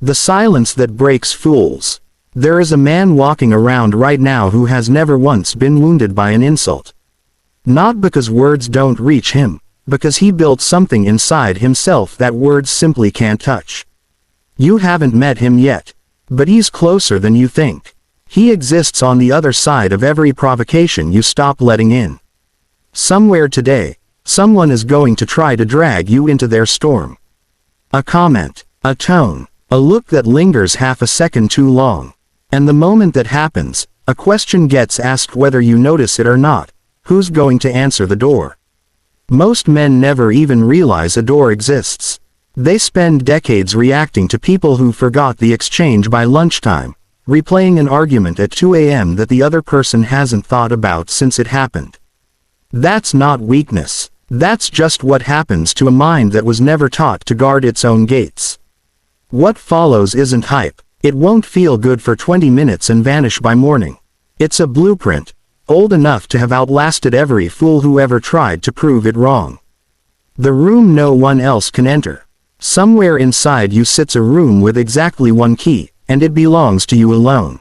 The silence that breaks fools. There is a man walking around right now who has never once been wounded by an insult. Not because words don't reach him, because he built something inside himself that words simply can't touch. You haven't met him yet, but he's closer than you think. He exists on the other side of every provocation you stop letting in. Somewhere today, someone is going to try to drag you into their storm. A comment, a tone, a look that lingers half a second too long. And the moment that happens, a question gets asked whether you notice it or not. Who's going to answer the door? Most men never even realize a door exists. They spend decades reacting to people who forgot the exchange by lunchtime, replaying an argument at 2 a.m. that the other person hasn't thought about since it happened. That's not weakness. That's just what happens to a mind that was never taught to guard its own gates. What follows isn't hype. It won't feel good for 20 minutes and vanish by morning. It's a blueprint, old enough to have outlasted every fool who ever tried to prove it wrong. The room no one else can enter. Somewhere inside you sits a room with exactly one key, and it belongs to you alone.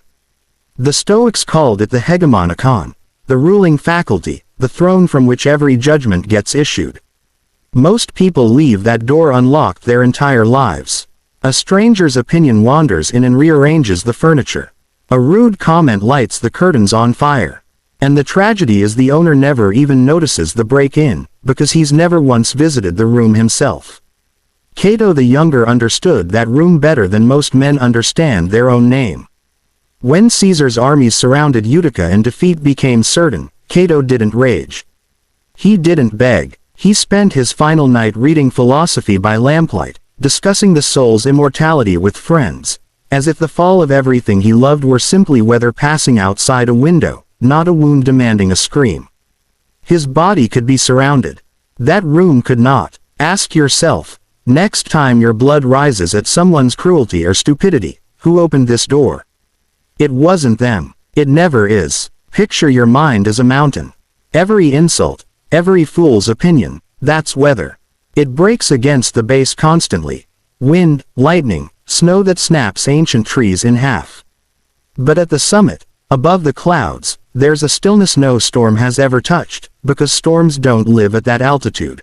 The Stoics called it the hegemonikon, the ruling faculty, the throne from which every judgment gets issued. Most people leave that door unlocked their entire lives. A stranger's opinion wanders in and rearranges the furniture. A rude comment lights the curtains on fire. And the tragedy is the owner never even notices the break-in, because he's never once visited the room himself. Cato the Younger understood that room better than most men understand their own name. When Caesar's armies surrounded Utica and defeat became certain, Cato didn't rage. He didn't beg. He spent his final night reading philosophy by lamplight, discussing the soul's immortality with friends, as if the fall of everything he loved were simply weather passing outside a window, not a wound demanding a scream. His body could be surrounded. That room could not. Ask yourself, next time your blood rises at someone's cruelty or stupidity, who opened this door? It wasn't them. It never is. Picture your mind as a mountain. Every insult, every fool's opinion, that's weather. It breaks against the base constantly. Wind, lightning, snow that snaps ancient trees in half. But at the summit, above the clouds, there's a stillness no storm has ever touched, because storms don't live at that altitude.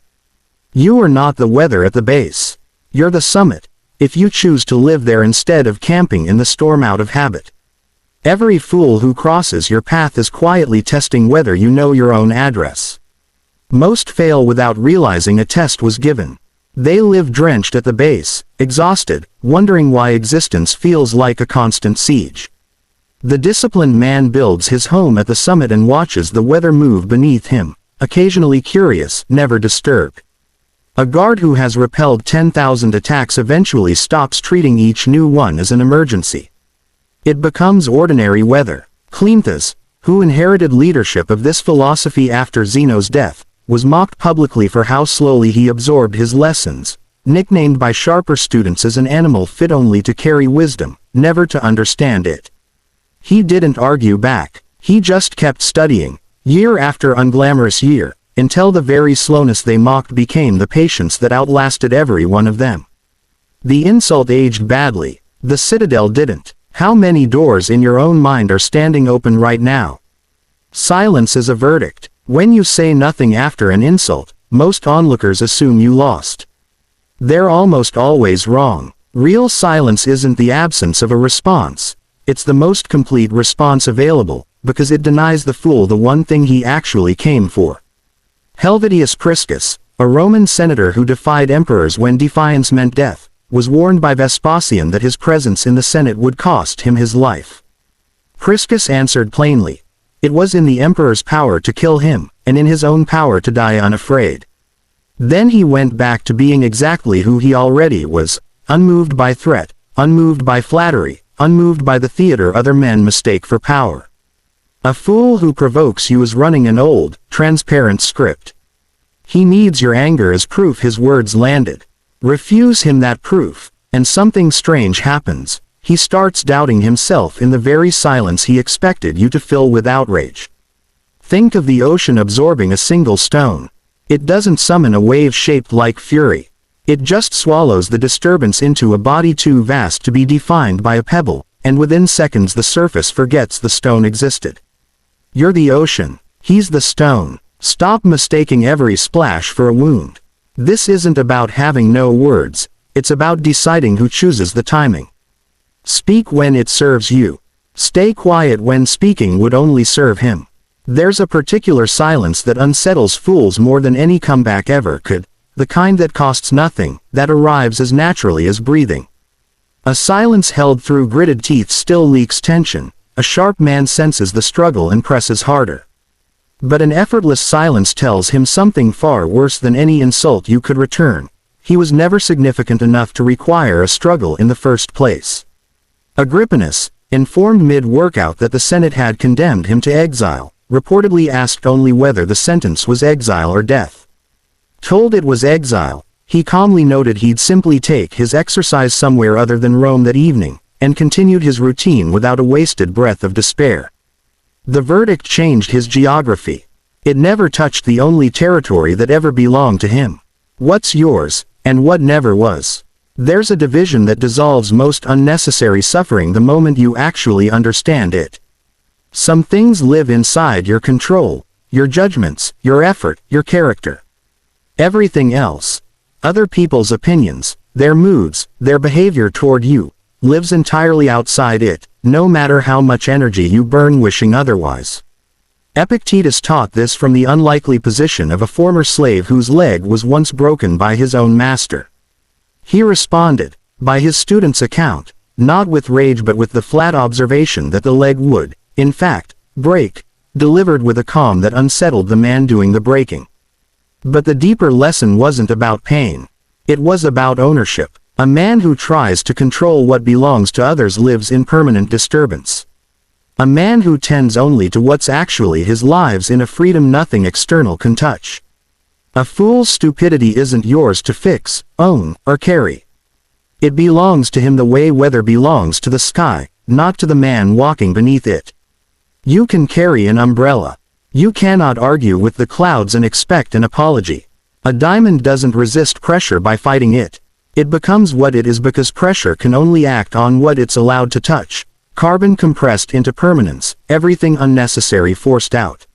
You are not the weather at the base. You're the summit, if you choose to live there instead of camping in the storm out of habit. Every fool who crosses your path is quietly testing whether you know your own address. Most fail without realizing a test was given. They live drenched at the base, exhausted, wondering why existence feels like a constant siege. The disciplined man builds his home at the summit and watches the weather move beneath him, occasionally curious, never disturbed. A guard who has repelled 10,000 attacks eventually stops treating each new one as an emergency. It becomes ordinary weather. Cleanthes, who inherited leadership of this philosophy after Zeno's death, was mocked publicly for how slowly he absorbed his lessons, nicknamed by sharper students as an animal fit only to carry wisdom, never to understand it. He didn't argue back. He just kept studying, year after unglamorous year, until the very slowness they mocked became the patience that outlasted every one of them. The insult aged badly. The Citadel didn't. How many doors in your own mind are standing open right now? Silence is a verdict. When you say nothing after an insult, most onlookers assume you lost. They're almost always wrong. Real silence isn't the absence of a response. It's the most complete response available, because it denies the fool the one thing he actually came for. Helvidius Priscus, a Roman senator who defied emperors when defiance meant death, was warned by Vespasian that his presence in the Senate would cost him his life. Priscus answered plainly. It was in the emperor's power to kill him, and in his own power to die unafraid. Then he went back to being exactly who he already was, unmoved by threat, unmoved by flattery, unmoved by the theater other men mistake for power. A fool who provokes you is running an old, transparent script. He needs your anger as proof his words landed. Refuse him that proof, and something strange happens. He starts doubting himself in the very silence he expected you to fill with outrage. Think of the ocean absorbing a single stone. It doesn't summon a wave shaped like fury. It just swallows the disturbance into a body too vast to be defined by a pebble, and within seconds the surface forgets the stone existed. You're the ocean. He's the stone. Stop mistaking every splash for a wound. This isn't about having no words, it's about deciding who chooses the timing. Speak when it serves you. Stay quiet when speaking would only serve him. There's a particular silence that unsettles fools more than any comeback ever could, the kind that costs nothing, that arrives as naturally as breathing. A silence held through gritted teeth still leaks tension. A sharp man senses the struggle and presses harder. But an effortless silence tells him something far worse than any insult you could return. He was never significant enough to require a struggle in the first place. Agrippinus, informed mid-workout that the Senate had condemned him to exile, reportedly asked only whether the sentence was exile or death. Told it was exile, he calmly noted he'd simply take his exercise somewhere other than Rome that evening, and continued his routine without a wasted breath of despair. The verdict changed his geography. It never touched the only territory that ever belonged to him. What's yours, and what never was. There's a division that dissolves most unnecessary suffering the moment you actually understand it. Some things live inside your control, your judgments, your effort, your character. Everything else, other people's opinions, their moods, their behavior toward you, lives entirely outside it, no matter how much energy you burn wishing otherwise. Epictetus taught this from the unlikely position of a former slave whose leg was once broken by his own master. He responded, by his student's account, not with rage but with the flat observation that the leg would, in fact, break, delivered with a calm that unsettled the man doing the breaking. But the deeper lesson wasn't about pain. It was about ownership. A man who tries to control what belongs to others lives in permanent disturbance. A man who tends only to what's actually his lives in a freedom nothing external can touch. A fool's stupidity isn't yours to fix, own, or carry. It belongs to him the way weather belongs to the sky, not to the man walking beneath it. You can carry an umbrella. You cannot argue with the clouds and expect an apology. A diamond doesn't resist pressure by fighting it. It becomes what it is because pressure can only act on what it's allowed to touch. Carbon compressed into permanence, everything unnecessary forced out.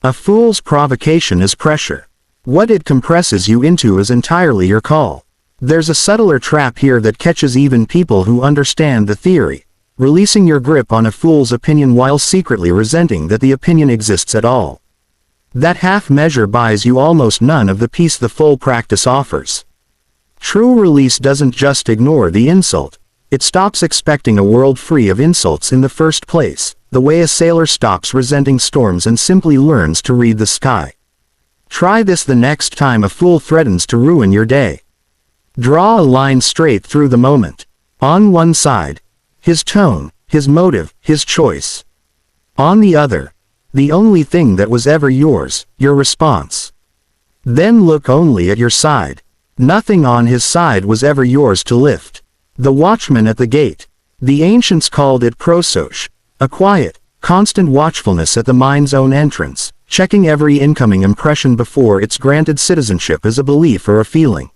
A fool's provocation is pressure. What it compresses you into is entirely your call. There's a subtler trap here that catches even people who understand the theory, releasing your grip on a fool's opinion while secretly resenting that the opinion exists at all. That half measure buys you almost none of the peace the full practice offers. True release doesn't just ignore the insult, it stops expecting a world free of insults in the first place, the way a sailor stops resenting storms and simply learns to read the sky. Try this the next time a fool threatens to ruin your day. Draw a line straight through the moment. On one side, his tone, his motive, his choice. On the other, the only thing that was ever yours, your response. Then look only at your side. Nothing on his side was ever yours to lift. The watchman at the gate. The ancients called it prosoche, a quiet, constant watchfulness at the mind's own entrance, checking every incoming impression before it's granted citizenship as a belief or a feeling.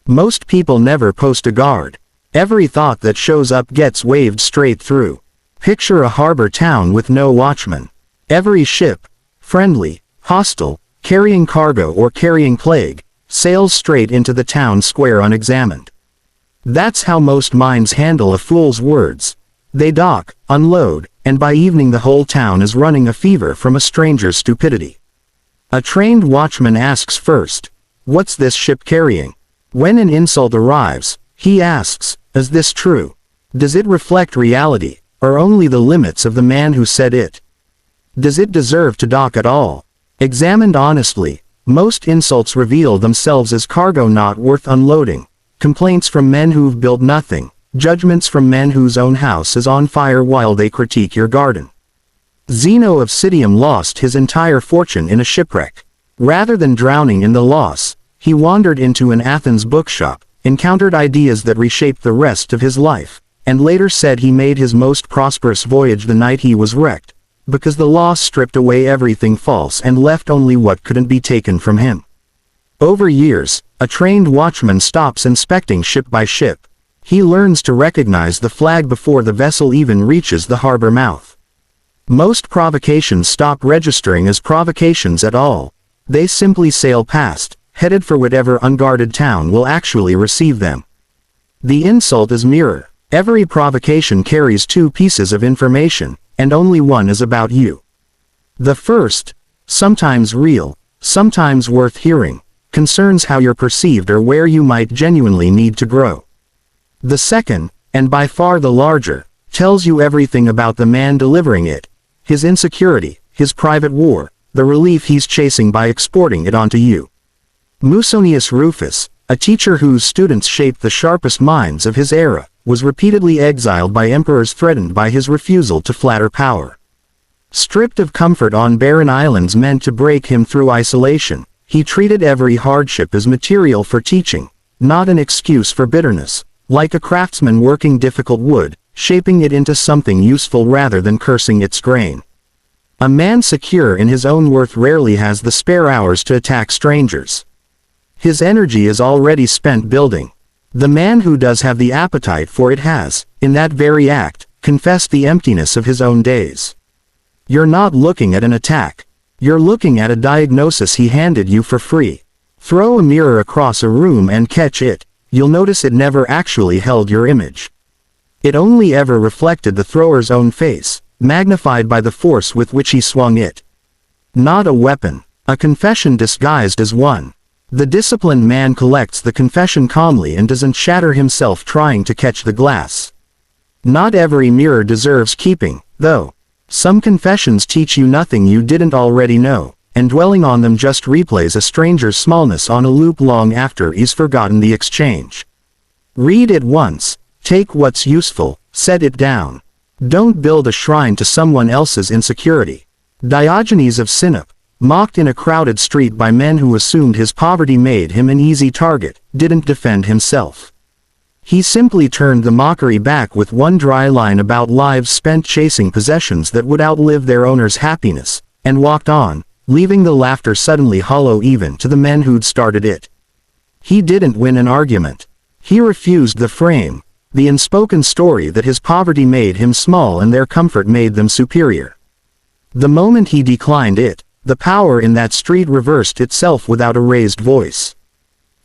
Most people never post a guard. Every thought that shows up gets waved straight through. Picture a harbor town with no watchman. Every ship, friendly, hostile, carrying cargo or carrying plague, sails straight into the town square unexamined. That's how most minds handle a fool's words. They dock, unload, and by evening the whole town is running a fever from a stranger's stupidity. A trained watchman asks first, "What's this ship carrying?" When an insult arrives, he asks, "Is this true? Does it reflect reality, or only the limits of the man who said it? Does it deserve to dock at all?" Examined honestly, most insults reveal themselves as cargo not worth unloading, complaints from men who've built nothing, judgments from men whose own house is on fire while they critique your garden. Zeno of Citium lost his entire fortune in a shipwreck. Rather than drowning in the loss, he wandered into an Athens bookshop, encountered ideas that reshaped the rest of his life, and later said he made his most prosperous voyage the night he was wrecked, because the loss stripped away everything false and left only what couldn't be taken from him. Over years, A trained watchman stops inspecting ship by ship. He learns to recognize the flag before the vessel even reaches the harbor mouth. Most provocations stop registering as provocations at all. They simply sail past, headed for whatever unguarded town will actually receive them. The insult is mirror. Every provocation carries two pieces of information, and only one is about you. The first, sometimes real, sometimes worth hearing, concerns how you're perceived or where you might genuinely need to grow. The second, and by far the larger, tells you everything about the man delivering it, his insecurity, his private war, the relief he's chasing by exporting it onto you. Musonius Rufus, a teacher whose students shaped the sharpest minds of his era, was repeatedly exiled by emperors threatened by his refusal to flatter power. Stripped of comfort on barren islands meant to break him through isolation, he treated every hardship as material for teaching, not an excuse for bitterness, like a craftsman working difficult wood, shaping it into something useful rather than cursing its grain. A man secure in his own worth rarely has the spare hours to attack strangers. His energy is already spent building. The man who does have the appetite for it has, in that very act, confessed the emptiness of his own days. You're not looking at an attack. You're looking at a diagnosis he handed you for free. Throw a mirror across a room and catch it. You'll notice it never actually held your image. It only ever reflected the thrower's own face, magnified by the force with which he swung it. Not a weapon, a confession disguised as one. The disciplined man collects the confession calmly and doesn't shatter himself trying to catch the glass. Not every mirror deserves keeping, though. Some confessions teach you nothing you didn't already know, and dwelling on them just replays a stranger's smallness on a loop long after he's forgotten the exchange. Read it once, take what's useful, set it down. Don't build a shrine to someone else's insecurity. Diogenes of Sinope, mocked in a crowded street by men who assumed his poverty made him an easy target, didn't defend himself. He simply turned the mockery back with one dry line about lives spent chasing possessions that would outlive their owner's happiness, and walked on, leaving the laughter suddenly hollow even to the men who'd started it. He didn't win an argument. He refused the frame, the unspoken story that his poverty made him small and their comfort made them superior. The moment he declined it, the power in that street reversed itself without a raised voice.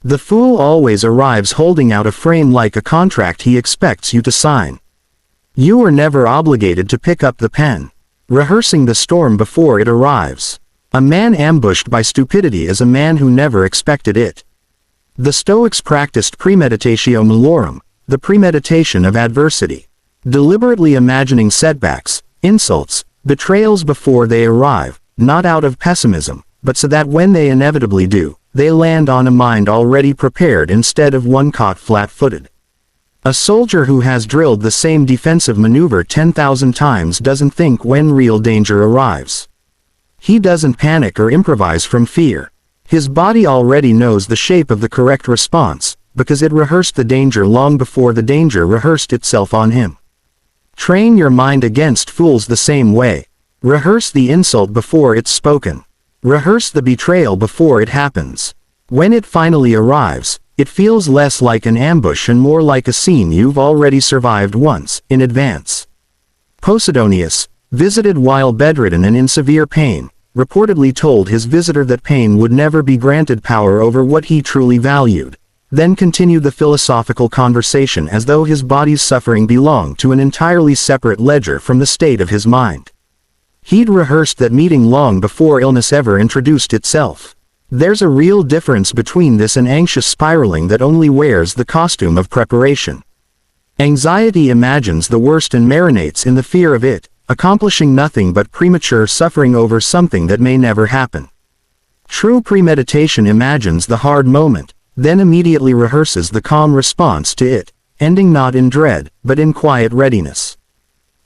The fool always arrives holding out a frame like a contract he expects you to sign. You are never obligated to pick up the pen, rehearsing the storm before it arrives. A man ambushed by stupidity is a man who never expected it. The Stoics practiced premeditatio malorum, the premeditation of adversity, deliberately imagining setbacks, insults, betrayals before they arrive, not out of pessimism, but so that when they inevitably do, they land on a mind already prepared instead of one caught flat-footed. A soldier who has drilled the same defensive maneuver 10,000 times doesn't think when real danger arrives. He doesn't panic or improvise from fear. His body already knows the shape of the correct response, because it rehearsed the danger long before the danger rehearsed itself on him. Train your mind against fools the same way. Rehearse the insult before it's spoken. Rehearse the betrayal before it happens. When it finally arrives, it feels less like an ambush and more like a scene you've already survived once, in advance. Posidonius, visited while bedridden and in severe pain, reportedly told his visitor that pain would never be granted power over what he truly valued, then continued the philosophical conversation as though his body's suffering belonged to an entirely separate ledger from the state of his mind. He'd rehearsed that meeting long before illness ever introduced itself. There's a real difference between this and anxious spiraling that only wears the costume of preparation. Anxiety imagines the worst and marinates in the fear of it, accomplishing nothing but premature suffering over something that may never happen. True premeditation imagines the hard moment, then immediately rehearses the calm response to it, ending not in dread, but in quiet readiness.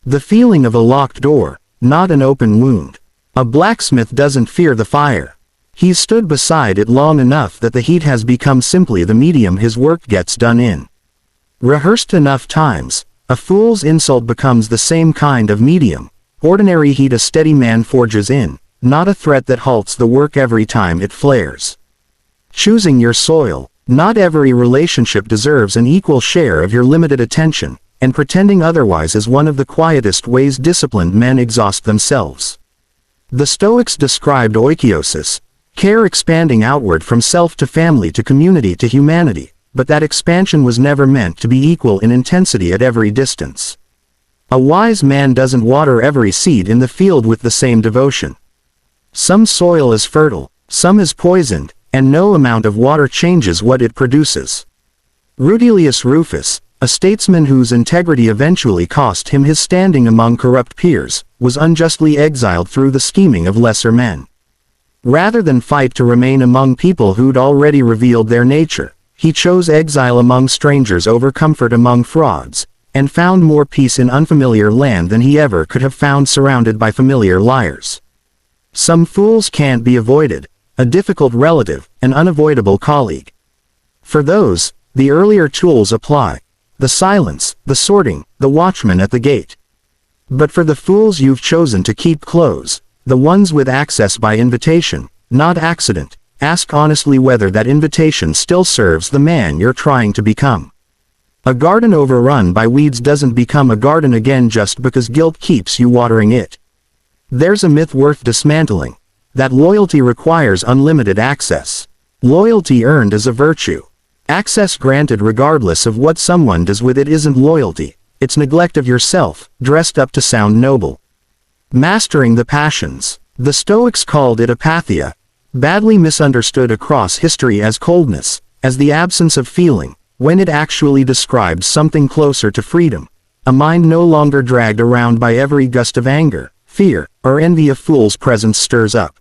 The feeling of a locked door, not an open wound. A blacksmith doesn't fear the fire. He's stood beside it long enough that the heat has become simply the medium his work gets done in. Rehearsed enough times, a fool's insult becomes the same kind of medium, ordinary heat a steady man forges in, not a threat that halts the work every time it flares. Choosing your soil, Not every relationship deserves an equal share of your limited attention, and pretending otherwise is one of the quietest ways disciplined men exhaust themselves. The Stoics described oikiosis, care expanding outward from self to family to community to humanity, but that expansion was never meant to be equal in intensity at every distance. A wise man doesn't water every seed in the field with the same devotion. Some soil is fertile, some is poisoned, and no amount of water changes what it produces. Rutilius Rufus, a statesman whose integrity eventually cost him his standing among corrupt peers, was unjustly exiled through the scheming of lesser men. Rather than fight to remain among people who'd already revealed their nature, he chose exile among strangers over comfort among frauds, and found more peace in unfamiliar land than he ever could have found surrounded by familiar liars. Some fools can't be avoided, a difficult relative, an unavoidable colleague. For those, the earlier tools apply: the silence, the sorting, the watchman at the gate. But for the fools you've chosen to keep close, the ones with access by invitation, not accident, ask honestly whether that invitation still serves the man you're trying to become. A garden overrun by weeds doesn't become a garden again just because guilt keeps you watering it. There's a myth worth dismantling: that loyalty requires unlimited access. Loyalty earned is a virtue. Access granted regardless of what someone does with it isn't loyalty, it's neglect of yourself, dressed up to sound noble. Mastering the passions. The Stoics called it apatheia, badly misunderstood across history as coldness, as the absence of feeling, when it actually described something closer to freedom, a mind no longer dragged around by every gust of anger, fear, or envy a fool's presence stirs up.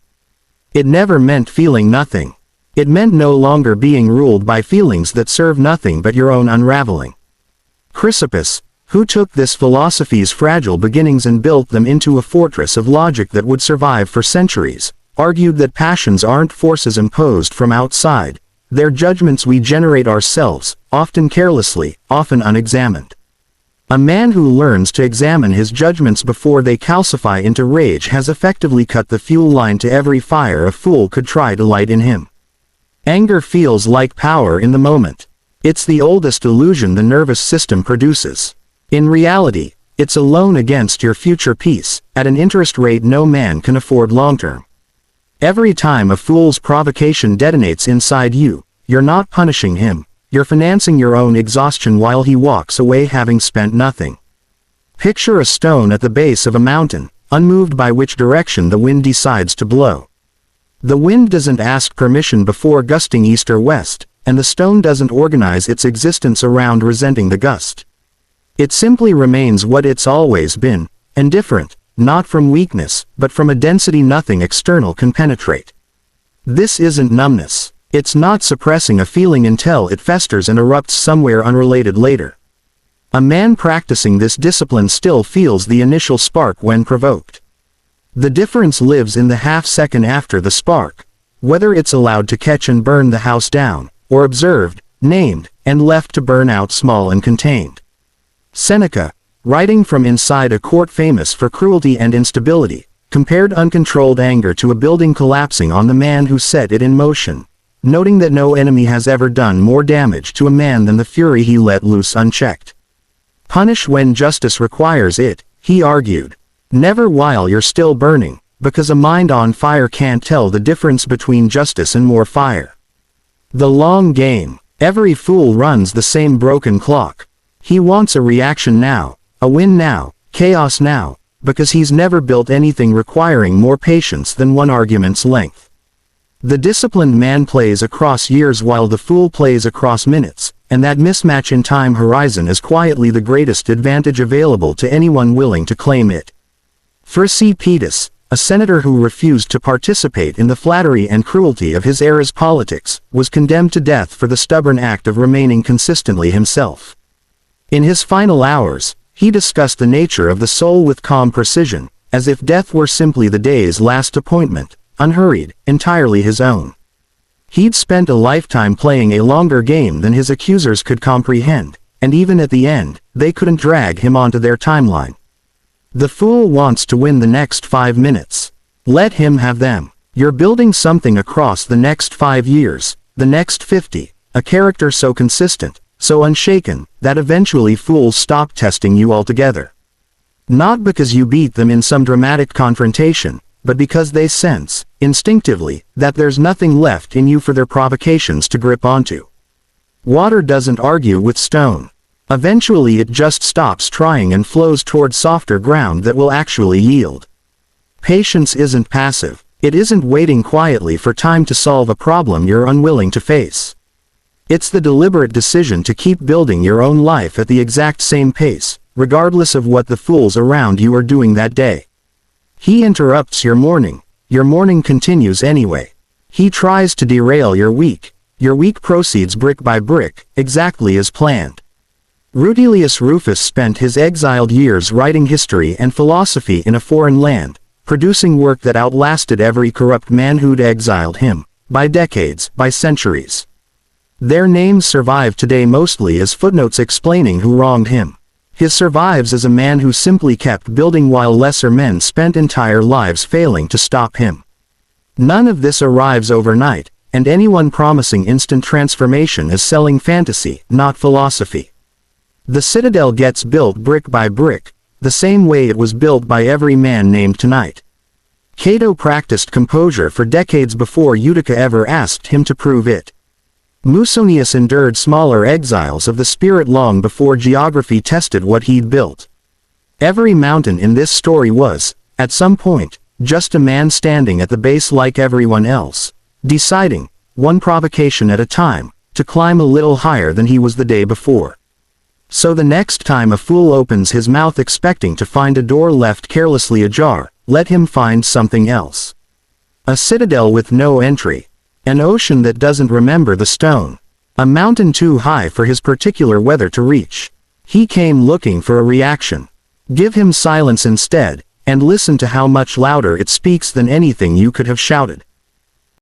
It never meant feeling nothing. It meant no longer being ruled by feelings that serve nothing but your own unraveling. Chrysippus, who took this philosophy's fragile beginnings and built them into a fortress of logic that would survive for centuries, argued that passions aren't forces imposed from outside, they're judgments we generate ourselves, often carelessly, often unexamined. A man who learns to examine his judgments before they calcify into rage has effectively cut the fuel line to every fire a fool could try to light in him. Anger feels like power in the moment. It's the oldest illusion the nervous system produces. In reality, it's a loan against your future peace, at an interest rate no man can afford long-term. Every time a fool's provocation detonates inside you, you're not punishing him, you're financing your own exhaustion while he walks away having spent nothing. Picture a stone at the base of a mountain, unmoved by which direction the wind decides to blow. The wind doesn't ask permission before gusting east or west, and the stone doesn't organize its existence around resenting the gust. It simply remains what it's always been, indifferent, not from weakness, but from a density nothing external can penetrate. This isn't numbness. It's not suppressing a feeling until it festers and erupts somewhere unrelated later. A man practicing this discipline still feels the initial spark when provoked. The difference lives in the half-second after the spark, whether it's allowed to catch and burn the house down, or observed, named, and left to burn out small and contained. Seneca, writing from inside a court famous for cruelty and instability, compared uncontrolled anger to a building collapsing on the man who set it in motion, noting that no enemy has ever done more damage to a man than the fury he let loose unchecked. Punish when justice requires it, he argued. Never while you're still burning, because a mind on fire can't tell the difference between justice and more fire. The long game. Every fool runs the same broken clock. He wants a reaction now, a win now, chaos now, because he's never built anything requiring more patience than one argument's length. The disciplined man plays across years while the fool plays across minutes, and that mismatch in time horizon is quietly the greatest advantage available to anyone willing to claim it. For Epictetus, a senator who refused to participate in the flattery and cruelty of his era's politics, was condemned to death for the stubborn act of remaining consistently himself. In his final hours, he discussed the nature of the soul with calm precision, as if death were simply the day's last appointment, unhurried, entirely his own. He'd spent a lifetime playing a longer game than his accusers could comprehend, and even at the end, they couldn't drag him onto their timeline. The fool wants to win the next 5 minutes. Let him have them. You're building something across the next 5 years, the next 50, a character so consistent, so unshaken, that eventually fools stop testing you altogether. Not because you beat them in some dramatic confrontation, but because they sense, instinctively, that there's nothing left in you for their provocations to grip onto. Water doesn't argue with stone. Eventually it just stops trying and flows toward softer ground that will actually yield. Patience isn't passive. It isn't waiting quietly for time to solve a problem you're unwilling to face. It's the deliberate decision to keep building your own life at the exact same pace, regardless of what the fools around you are doing that day. He interrupts your morning continues anyway. He tries to derail your week proceeds brick by brick, exactly as planned. Rutilius Rufus spent his exiled years writing history and philosophy in a foreign land, producing work that outlasted every corrupt man who'd exiled him, by decades, by centuries. Their names survive today mostly as footnotes explaining who wronged him. His survives as a man who simply kept building while lesser men spent entire lives failing to stop him. None of this arrives overnight, and anyone promising instant transformation is selling fantasy, not philosophy. The Citadel gets built brick by brick, the same way it was built by every man named tonight. Cato practiced composure for decades before Utica ever asked him to prove it. Musonius endured smaller exiles of the spirit long before geography tested what he'd built. Every mountain in this story was, at some point, just a man standing at the base like everyone else, deciding, one provocation at a time, to climb a little higher than he was the day before. So the next time a fool opens his mouth expecting to find a door left carelessly ajar, let him find something else. A citadel with no entry. An ocean that doesn't remember the stone. A mountain too high for his particular weather to reach. He came looking for a reaction. Give him silence instead, and listen to how much louder it speaks than anything you could have shouted.